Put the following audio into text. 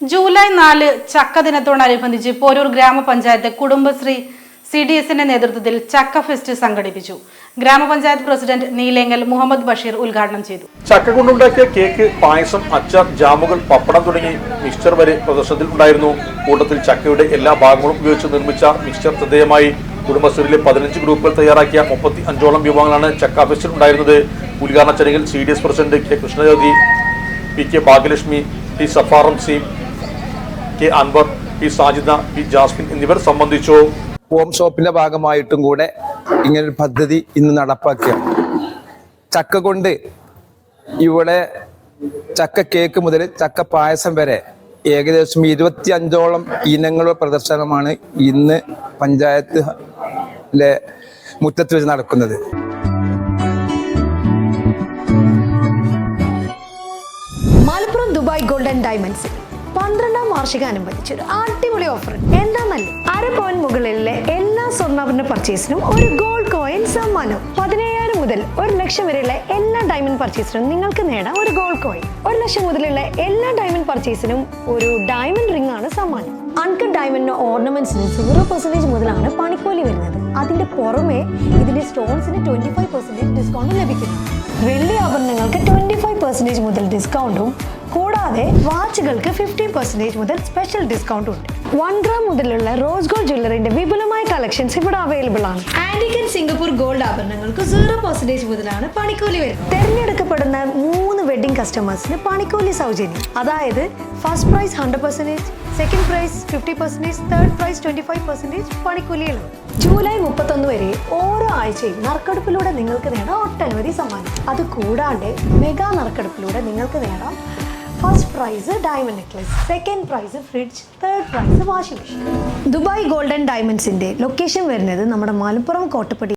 July 4 ചക്ക ദിനത്തോടനുബന്ധിച്ച് പോരൂർ ഗ്രാമപഞ്ചായത്ത് കുടുംബശ്രീ CDSന്റെ നേതൃത്വത്തിൽ ചക്ക ഫെസ്റ്റ് സംഘടിപ്പിച്ചു. ഗ്രാമപഞ്ചായത്ത് പ്രസിഡന്റ് നീലേങ്ങൽ മുഹമ്മദ് ബഷീർ ഉദ്ഘാടനം ചെയ്തു. ചക്ക കൊണ്ടുണ്ടാക്കിയ കേക്ക്, പായസം, അച്ചാർ, ജാമുകൾ, പപ്പടം തുടങ്ങി മിക്സ്ചർ വരെ പ്രദർശനത്തിൽ ഉണ്ടായിരുന്നു. കൂട്ടത്തിൽ ചക്കയുടെ എല്ലാ ഭാഗങ്ങളും ഉപയോഗിച്ച് നിർമ്മിച്ച മിക്സ്ചർ ശ്രദ്ധേയമായി. കുടുംബശ്രീയിലെ 15 ഗ്രൂപ്പുകൾ തയ്യാറാക്കിയ 35ഓളം വിഭവങ്ങളാണ് ചക്ക ഫെസ്റ്റിൽ ഉണ്ടായിരുന്നത്. ഉദ്ഘാടന ചടങ്ങിൽ CDS president K Krishnajyothi, PK Bhagyalakshmi, P Safaram C, K Anwar, P Sajida, P Jasmine എന്നിവർ സംബന്ധിച്ചു. ഹോം ഷോപ്പിന്റെ ഭാഗമായിട്ടും കൂടെ ഇങ്ങനൊരു പദ്ധതി ഇന്ന് നടപ്പാക്കിയാണ്. ചക്ക കൊണ്ട് ഇവിടെ ചക്ക കേക്ക് മുതൽ ചക്ക പായസം വരെ ഏകദേശം 25ഓളം ഇനങ്ങളുടെ പ്രദർശനമാണ് ഇന്ന് പഞ്ചായത്തിലെ മുറ്റത്ത് വെച്ച് നടക്കുന്നത്. മലപ്പുറം ദുബായ് ഗോൾഡൻ ഡയമണ്ട്സ് 12ാം വാർഷികാനുബന്ധിച്ച് ഒരു അടിപൊളി ഓഫർ. എന്താന്നല്ലേ, 1/2 പവൻ മുകളിലെ എല്ലാ സ്വർണ്ണാഭരണ പർച്ചേസിനും ഒരു ഗോൾഡ് കോയിൻ സമ്മാനം. 17,000 മുതൽ 1 ലക്ഷം വരെയുള്ള എല്ലാ ഡയമണ്ട് പർച്ചേസിനും നിങ്ങൾക്ക് നേടാം ഒരു ഗോൾഡ് കോയിൻ. 1 ലക്ഷം മുതലുള്ള എല്ലാ ഡയമണ്ട് പർച്ചേസിനും ഒരു ഡയമണ്ട് റിംഗ് ആണ് സമ്മാനം. അൺകട്ട് ഡയമണ്ട് ഓർണമെന്റ്സിന് 0% മുതലാണ് പണിക്കൂലി വരുന്നത്. അതിന്റെ പുറമെ ഇതിന്റെ സ്റ്റോൺസിന് 25% ഡിസ്കൗണ്ട് ലഭിക്കുന്നു. വെള്ളി ആഭരണങ്ങൾക്ക് 25% മുതൽ ഡിസ്കൗണ്ടും കൂടാതെ വാച്ചുകൾക്ക് 50% മുതൽ സ്പെഷ്യൽ ഡിസ്കൗണ്ടും ഉണ്ട്. 1 ഗ്രാം മുതലുള്ള റോസ് ഗോൾഡ് ജ്വല്ലറിന്റെ വിപുലമായ കളക്ഷൻസ് ഇവിടെ അവൈലബിൾ ആണ്. ആന്റിക് ആൻഡ് സിംഗപ്പൂർ ഗോൾഡ് ആഭരണങ്ങൾക്ക് 0% മുതലാണ് പണിക്കൂലി വരുന്നത്. തെരഞ്ഞെടുക്കപ്പെടുന്ന 3 വെഡിങ് കസ്റ്റമേഴ്സിന് പണിക്കൂലി സൗജന്യം. അതായത് first prize 100%, second prize 50%, third prize 25% പണിക്കൂലികളും. ജൂലൈ 31 വരെ ഓരോ ആഴ്ചയും നറുക്കെടുപ്പിലൂടെ നിങ്ങൾക്ക് നേടാം ഒട്ടനവധി സമ്മാനം. അത് കൂടാണ്ട് മെഗാ നറുക്കെടുപ്പിലൂടെ നിങ്ങൾക്ക് നേടാം first prize diamond necklace, second prize fridge, third prize washing machine. Dubai golden ഡയമണ്ട്സിന്റെ ലൊക്കേഷൻ വരുന്നത് നമ്മുടെ മലപ്പുറം കോട്ടപ്പടി